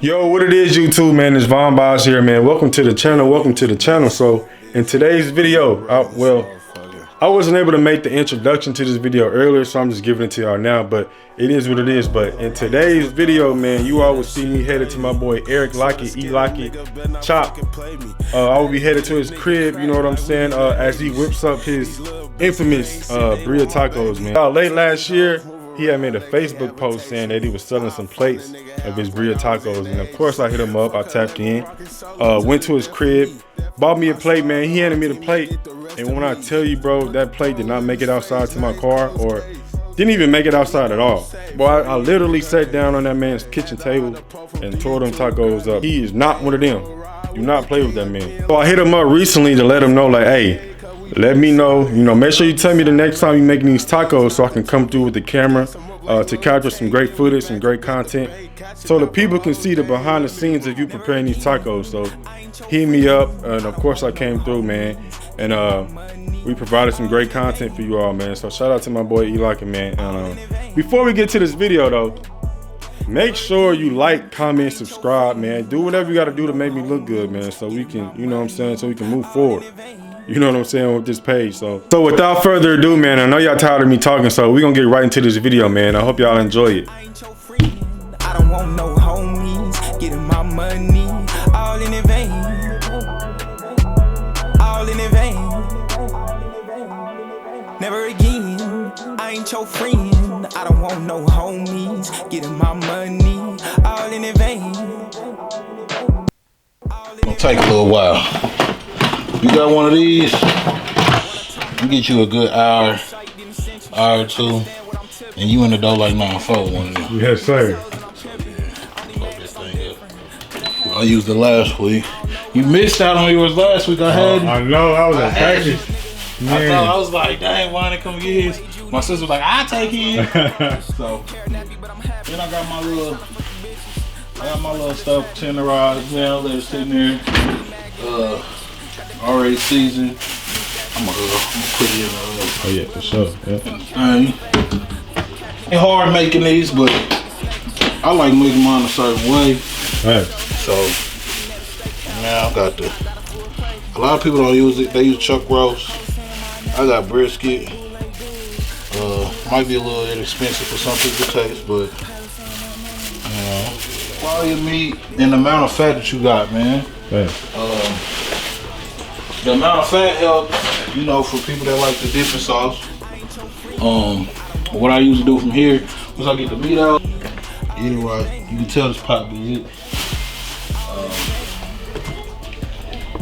Yo, what it is, YouTube, man? It's Von Boss here, man. Welcome to the channel. So, in today's video, I wasn't able to make the introduction to this video earlier, so I'm just giving it to y'all now, but it is what it is. But in today's video, man, you all will see me headed to my boy Eric Lockett, Lockett, Chop. I will be headed to his crib, you know what I'm saying, as he whips up his infamous birria tacos, man. Late last year, he had made a Facebook post saying that he was selling some plates of his birria tacos, and of course I hit him up. I tapped in, went to his crib, bought me a plate, man. He handed me the plate, and when I tell you, bro, that plate did not make it outside to my car, or didn't even make it outside at all. Boy, I literally sat down on that man's kitchen table and tore them tacos up. He is not one of them. Do not play with that man. So I hit him up recently to let him know, like, hey, let me know, make sure you tell me the next time you're making these tacos so I can come through with the camera to capture some great footage, some great content, so the people can see the behind the scenes of you preparing these tacos. So hit me up, and of course I came through, man, and we provided some great content for you all, man. So shout out to my boy Lockett, man. Before we get to this video though, make sure you like, comment, subscribe, man. Do whatever you got to do to make me look good, man, so we can, so we can move forward. You know what I'm saying, with this page. So without further ado, man, I know y'all tired of me talking, so we're gonna get right into this video, man. I hope y'all enjoy it. I don't want no homies, getting my money, all in vain. All in vain. Never again, I ain't your friend. I don't want no homies, getting my money, all in vain. It'll take a little while. You got one of these, you get you a good hour or two, and you in the door like 9-4 one of them. Yes, sir. I used it last week. You missed out on yours last week. I had I know, I was at practice. I was like, dang, why didn't come get his? My sister was like, I'll take his. So then I got my little stuff tenderized, man. Let it sit there. Already seasoned. I'm gonna put it in the oven. Oh yeah, for sure. Yeah. It's hard making these, but I like making mine a certain way. Right. So now I got a lot of people don't use it. They use chuck roast. I got brisket. Might be a little inexpensive for some people's taste, but quality of meat and the amount of fat that you got, man. Right. The amount of fat helps, for people that like the dipping sauce. What I usually do from here, once I get the meat out, get it right. You can tell this pot be it.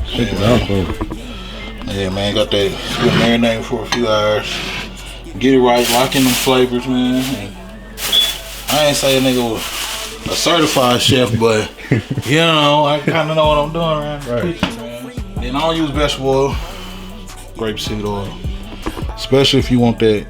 Check it out, bro. Yeah, man, got that good marinade for a few hours. Get it right, lock in them flavors, man. And I ain't say a nigga was a certified chef, but I kind of know what I'm doing around the kitchen, man. And I don't use vegetable oil, grapeseed oil, especially if you want that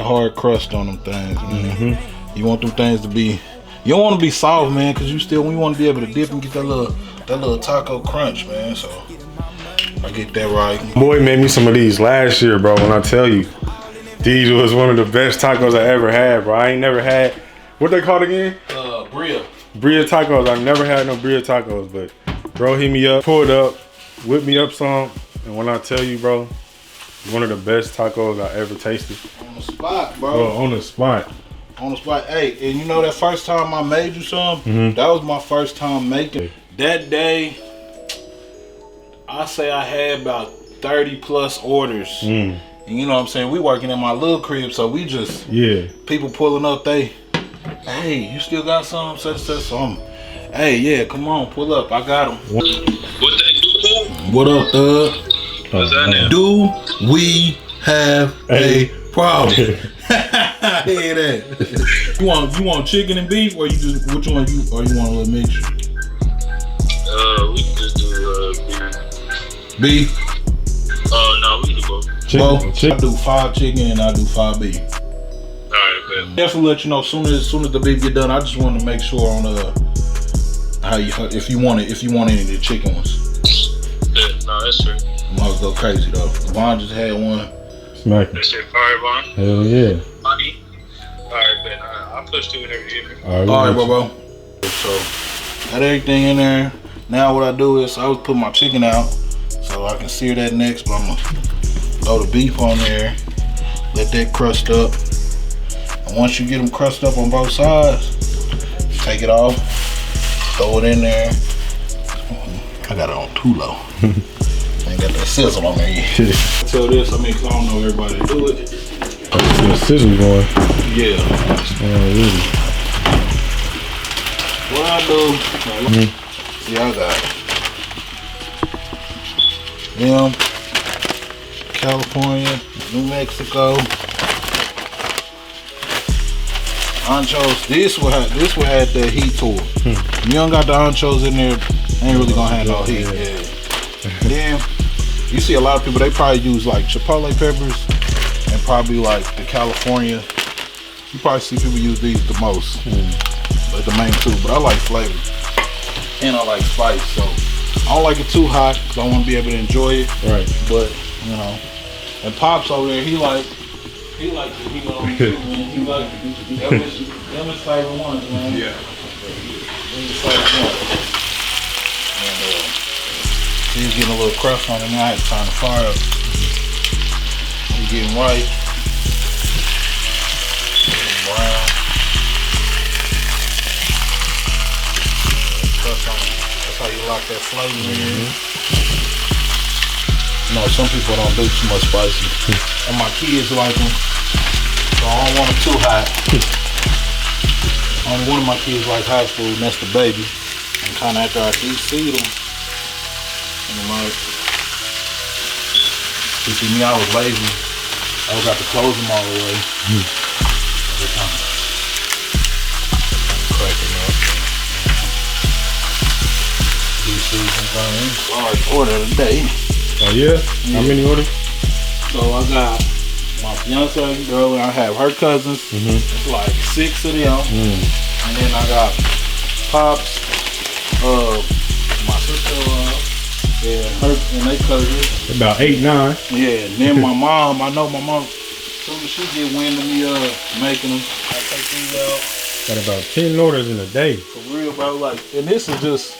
hard crust on them things, man. You want them things to be, you don't want to be soft, man, because we want to be able to dip and get that little taco crunch, man. So I get that right. Boy made me some of these last year, bro. When I tell you, these was one of the best tacos I ever had, bro. I ain't never had, what they called again? Birria. Birria tacos. I've never had no birria tacos, but bro hit me up, pulled up, whip me up some, and when I tell you, bro, one of the best tacos I ever tasted. On the spot, bro. On the spot. On the spot. Hey, and that first time I made you some, that was my first time making it. That day, I say I had about 30 plus orders. And you know what I'm saying? We working in my little crib, so we just, people pulling up, hey, you still got some? Such some. Hey, yeah, come on, pull up. I got them. What they do? What up, thug? What's that now? Do we have a problem? Hear that? You want chicken and beef, or which one you want a little mixture? We can just do beef. No, we can do both. Chicken. I do 5 chicken and I do 5 beef. Alright, man. Definitely let you know soon as the beef get done. I just wanted to make sure on if you want any of the chicken ones. Yeah, no, that's true. Might as well go crazy though. Vaughn just had one. Smacking. That shit fire, Vaughn. Hell yeah. Alright, Ben. I'll push to whenever you hear me. All right, Bro. So Got everything in there. Now what I do is I always put my chicken out so I can sear that next, but I'm gonna throw the beef on there, let that crust up. And once you get them crusted up on both sides, take it off, throw it in there. I got it on too low. I ain't got that sizzle on there yet. Tell this, I mean, cause I don't know everybody to do it. The sizzle going. Yeah. Really? What I do, see, I got them, California, New Mexico, anchos. This will have the heat to it. If you don't got the anchos in there, ain't really gonna have no heat. Yeah. Then you see a lot of people, they probably use like chipotle peppers and probably like the California. You probably see people use these the most, like the main two. But I like flavor and I like spice, so I don't like it too hot because I want to be able to enjoy it. Right. But you know, and Pops over there, he like the heat on him too, man. He like them is flavor ones, man. Yeah. Them is flavor ones. And he's getting a little crust on him. I had to turn the fire up. He's getting right. Getting brown. Crust on him. That's how you lock that flavor in. You know, some people don't do too much spicy. And my kids like them. So I don't want them too hot. Only one of my kids like hot food, and that's the baby. And kind of after I de-seed them, and I'm like, you see me, I was lazy. I got to close them all the way. Every time. Cracking up. De-seed some things. Large order today. Oh yeah? How many orders? So I got my fiance girl, and I have her cousins. It's like 6 of them. And then I got Pops, my sister, her and they cousins. About 8, 9. Yeah, and then my mom, I know my mom, as soon as she get wind of me making them, I take these out. Got about 10 orders in a day. For real, bro. Like, and this is just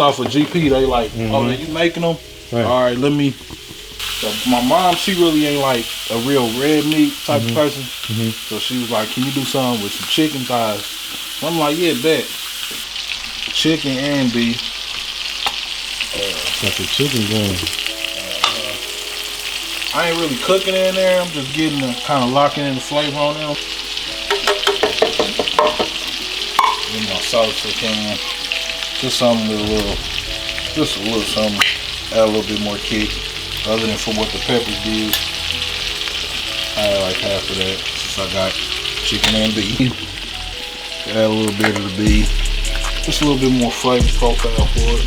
off of GP. They like, oh, you making them? Right. All right, let me. So my mom, she really ain't like a real red meat type of person. So she was like, can you do something with some chicken thighs? So I'm like, yeah, bet. Chicken and beef. Got the chicken going. I ain't really cooking in there. I'm just getting the kind of locking in the flavor on them. Get my salsa can. Just something with a little something. Add a little bit more kick. Other than for what the peppers did. I had like half of that since I got chicken and beef. Add a little bit of the beef. Just a little bit more flavor profile for it.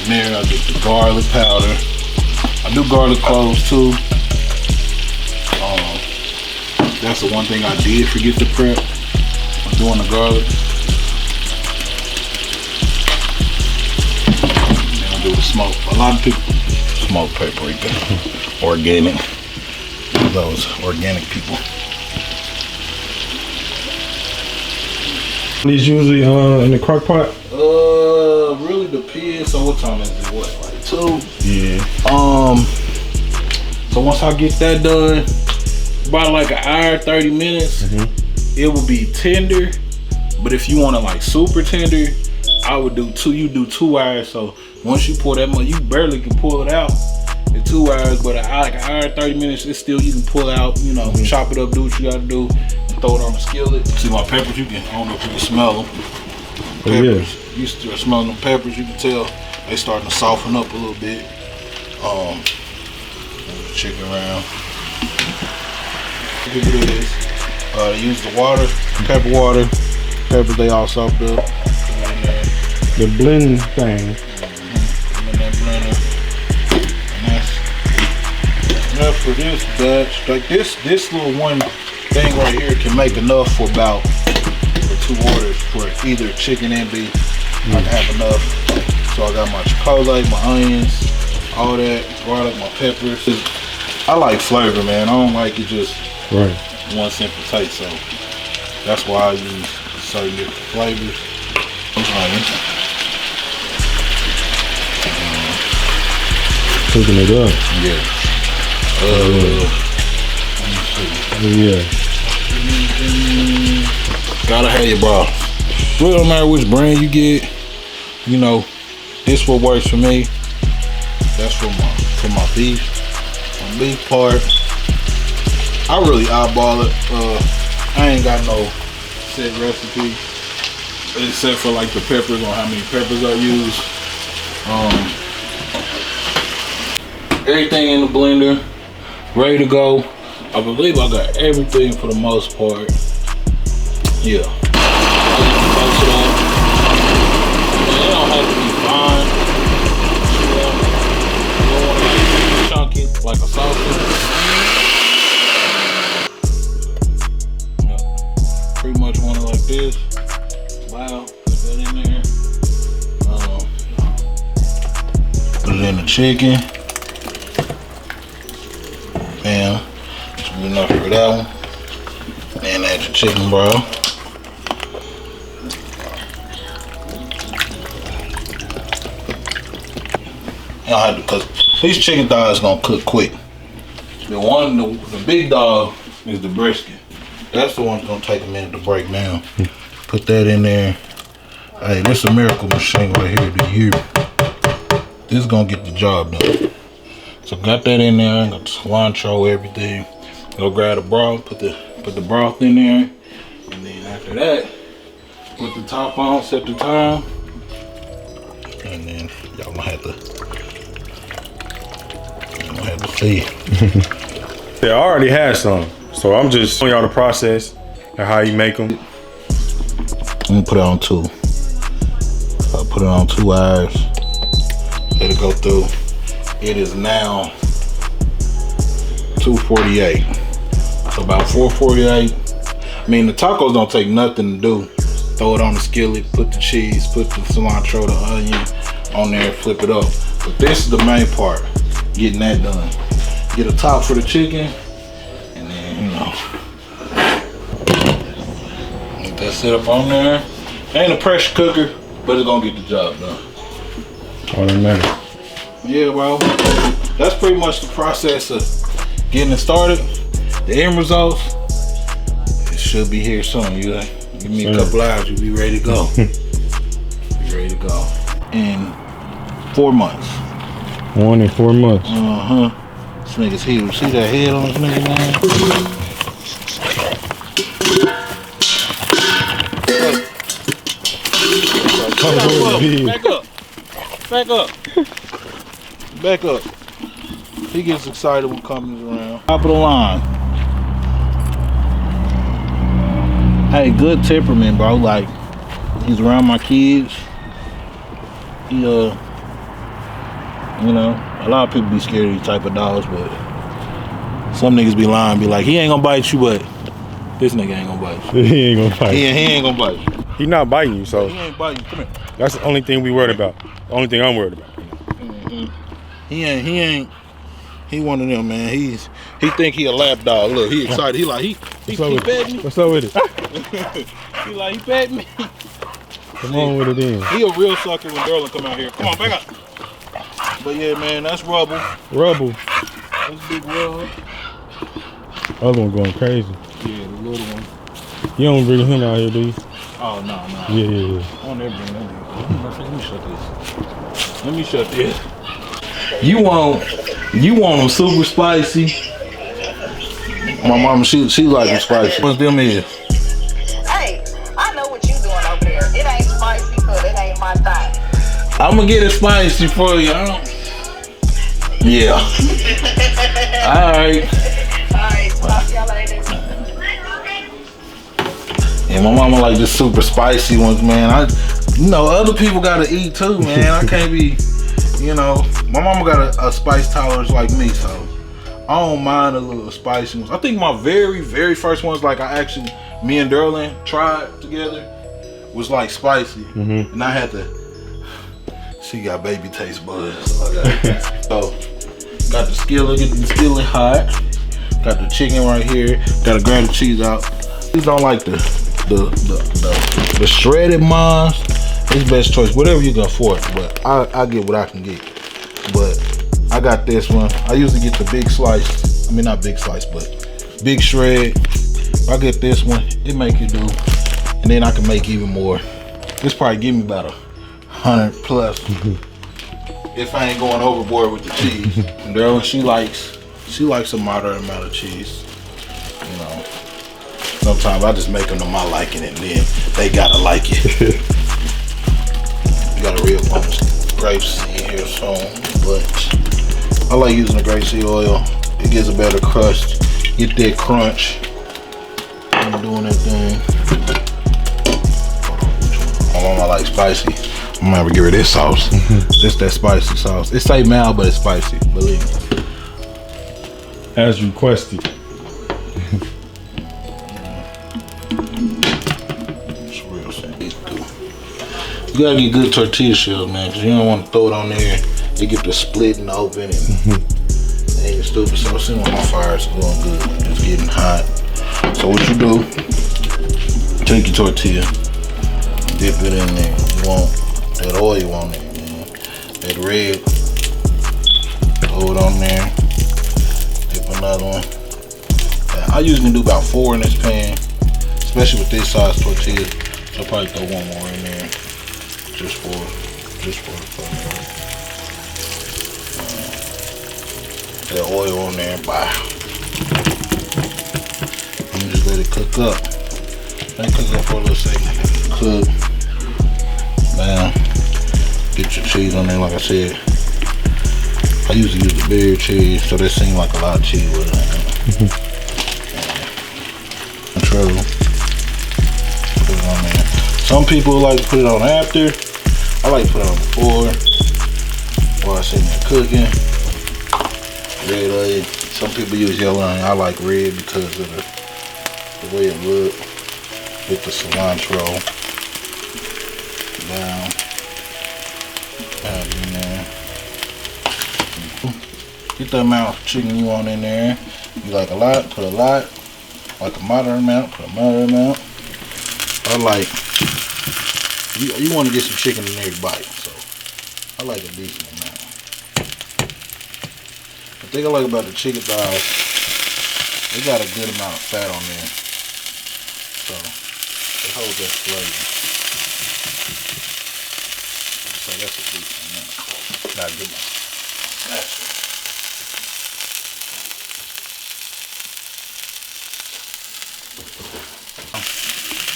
And there I get the garlic powder. I do garlic cloves too. That's the one thing I did forget to prep. I'm doing the garlic. Then I do the smoke. A lot of people smoke paprika. Organic. Those organic people. These usually in the crock pot? Really depends. So what time is it? What, like 2? Yeah. So once I get that done, about like an hour, 30 minutes, it will be tender. But if you want it like super tender, I would do 2. You do 2 hours. So once you pour that much, you barely can pull it out in 2 hours. But like an hour, 30 minutes, it's still, you can pull it out, you know, chop it up, do what you gotta do, and throw it on the skillet. See my peppers, you can, I don't know if you can smell them. Peppers, you start smelling them peppers, you can tell they starting to soften up a little bit. Chicken around. Look at this. Use the water, pepper water. Peppers, they all soaked up. The blend thing. In that blender. And that's enough for this batch. Like this little one thing right here can make enough for about 2 orders for either chicken and beef. I can have enough. So I got my chipotle, my onions, all that, garlic, my peppers. I like flavor, man. I don't like it just one simple taste. So That's why I use certain different flavors. Cooking it up. Yeah. Yeah. Gotta have your broth. Really don't matter which brand you get. You know, this what works for me. That's for my beef. My beef part. I really eyeball it. I ain't got no set recipe except for like the peppers on how many peppers I use. Everything in the blender, ready to go. I believe I got everything for the most part. Yeah. Mix it up. It don't have to be fine. You don't want it chunky like a sausage. Pretty much want it like this. Wow, put that in there. Put it in the chicken. Bam. Should be enough for that one. And add your chicken broth. You don't have to, cause these chicken thighs gonna cook quick. The big dog is the brisket. That's the one that's gonna take a minute to break down. Put that in there. Hey, this is a miracle machine right here. Do you hear me? This is gonna get the job done. So got that in there. I got the cilantro, everything. Go grab the broth, put the broth in there, and then after that, put the top on, set the time, and then y'all gonna have to see. Yeah, I already had some, so I'm just showing y'all the process and how you make them. I'm gonna put it on 2. I'll put it on 2 hours. Let it go through. It is now 2:48. So about 4:48. I mean, the tacos don't take nothing to do. Throw it on the skillet, put the cheese, put the cilantro, the onion on there, flip it up. But this is the main part, getting that done. Get a top for the chicken, and then, you know, get that set up on there. Ain't a pressure cooker, but it's gonna get the job done. All that matters. Yeah, bro. That's pretty much the process of getting it started. The end results, it should be here soon. You give me a couple hours, you'll be ready to go. Be ready to go. In 4 months. 1 in 4 months. This nigga's huge. See that head on this nigga, man? Back up. Back up. Back up. He gets excited when company's around. Top of the line. Hey, good temperament, bro. Like, he's around my kids. He, you know, a lot of people be scared of these type of dogs, but some niggas be lying, be like, he ain't gonna bite you, but this nigga ain't gonna bite you. He ain't gonna bite you. He ain't gonna bite you. He not biting you, so He ain't biting you. Come here. that's the only thing we worried about. The only thing I'm worried about. He ain't. He one of them, man. He think he a lap dog. Look, he excited. He like he pet me. What's up with it? He like he pet me. Come on with it then. He a real sucker when Derlin come out here. Come on, back up. But yeah, man, that's Rubble. Rubble. That's Big Rub. Other one going crazy. Yeah, the little one. You don't bring him out here, do you? Oh no. Yeah. I don't ever bring that nigga. Let me shut this. Let me shut this. You want them super spicy? My mama, she like them spicy. What's them is? Hey, I know what you doing over there. It ain't spicy, cause it ain't my thing. I'm gonna get it spicy for you. Yeah. Alright. Alright, talk to y'all later. Yeah, my mama like the super spicy ones, man. Other people gotta eat too, man. I can't be, my mama got a spice tolerance like me, so I don't mind a little spicy ones. I think my very, very first ones, like me and Derlin tried together, was like spicy. And I had to, she got baby taste buds. So, got the skillet, get the skillet hot. Got the chicken right here. Gotta grab the cheese out. These don't like the the shredded mines is best choice. Whatever you can afford, but I get what I can get. But I got this one. I usually get the big slice. I mean, not big slice, but big shred. I get this one. It make it do, and then I can make even more. This probably give me about 100 plus. If I ain't going overboard with the cheese. And Daryl, she likes a moderate amount of cheese. You know, sometimes I just make them to my liking, and then they gotta like it. You got a real grapeseed here soon, but I like using the grapeseed oil. It gives a better crust, get that crunch. I'm doing that thing. I like spicy. I'm gonna have to get rid of this sauce. This that spicy sauce. It say mild, but it's spicy. Believe me. As requested. It's real simple. You gotta get good tortilla shells, man, because you don't want to throw it on there. They get the splitting open and it ain't stupid. So see when my fire's going good. It's getting hot. So what you do? Take your tortilla, dip it in there. You want that oil on there, man. That red, throw it on there. Dip another one. I usually do about 4 in this pan, especially with this size tortilla. So I'll probably throw one more in there, just for the flavor. That oil on there, bye. And just let it cook up. Let it cook up for a little second. Cook. Now, get your cheese on there, like I said. I usually use the birria cheese, so that seems like a lot of cheese with it. Control. Put it on there. Some people like to put it on after. I like to put it on before. While it's sitting there cooking. Red onion. Some people use yellow onion. I like red because of the way it looks. With the cilantro. Down. Add it in there. Get the amount of chicken you want in there. You like a lot, put a lot. Like a moderate amount, put a moderate amount. I like, you want to get some chicken in every bite, so I like a decent amount. The thing I like about the chicken thighs, they got a good amount of fat on there, so it holds that flavor. So that's a decent amount. Not a good amount. That's it.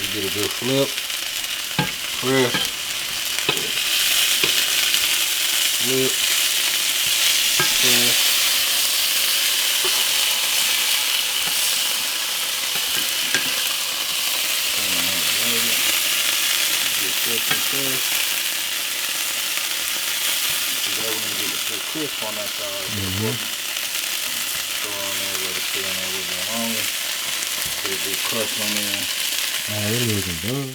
Get a good flip, press, flip, press. Get flip and press. So that we're gonna get a good crisp on that side. Throw on there, let it sit on there a little bit longer. Get a good crust on there. It looking done.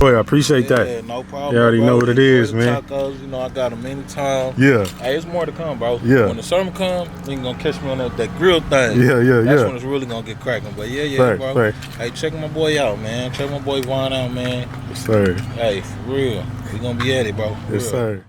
Boy, I appreciate Yeah, that. no problem. You already bro. know what it Enjoy is, the man. Tacos, you know, I got them anytime. Yeah. Hey, it's more to come, bro. Yeah. When the summer come, you gonna catch me on that grill thing. Yeah, yeah, That's yeah. when it's really gonna get cracking. But yeah, Fact, bro. fact. Hey, check my boy out, man. Check my boy Vaughn out, man. Yes, sir. Hey, for real. We gonna be at it, bro. For Yes, real. sir.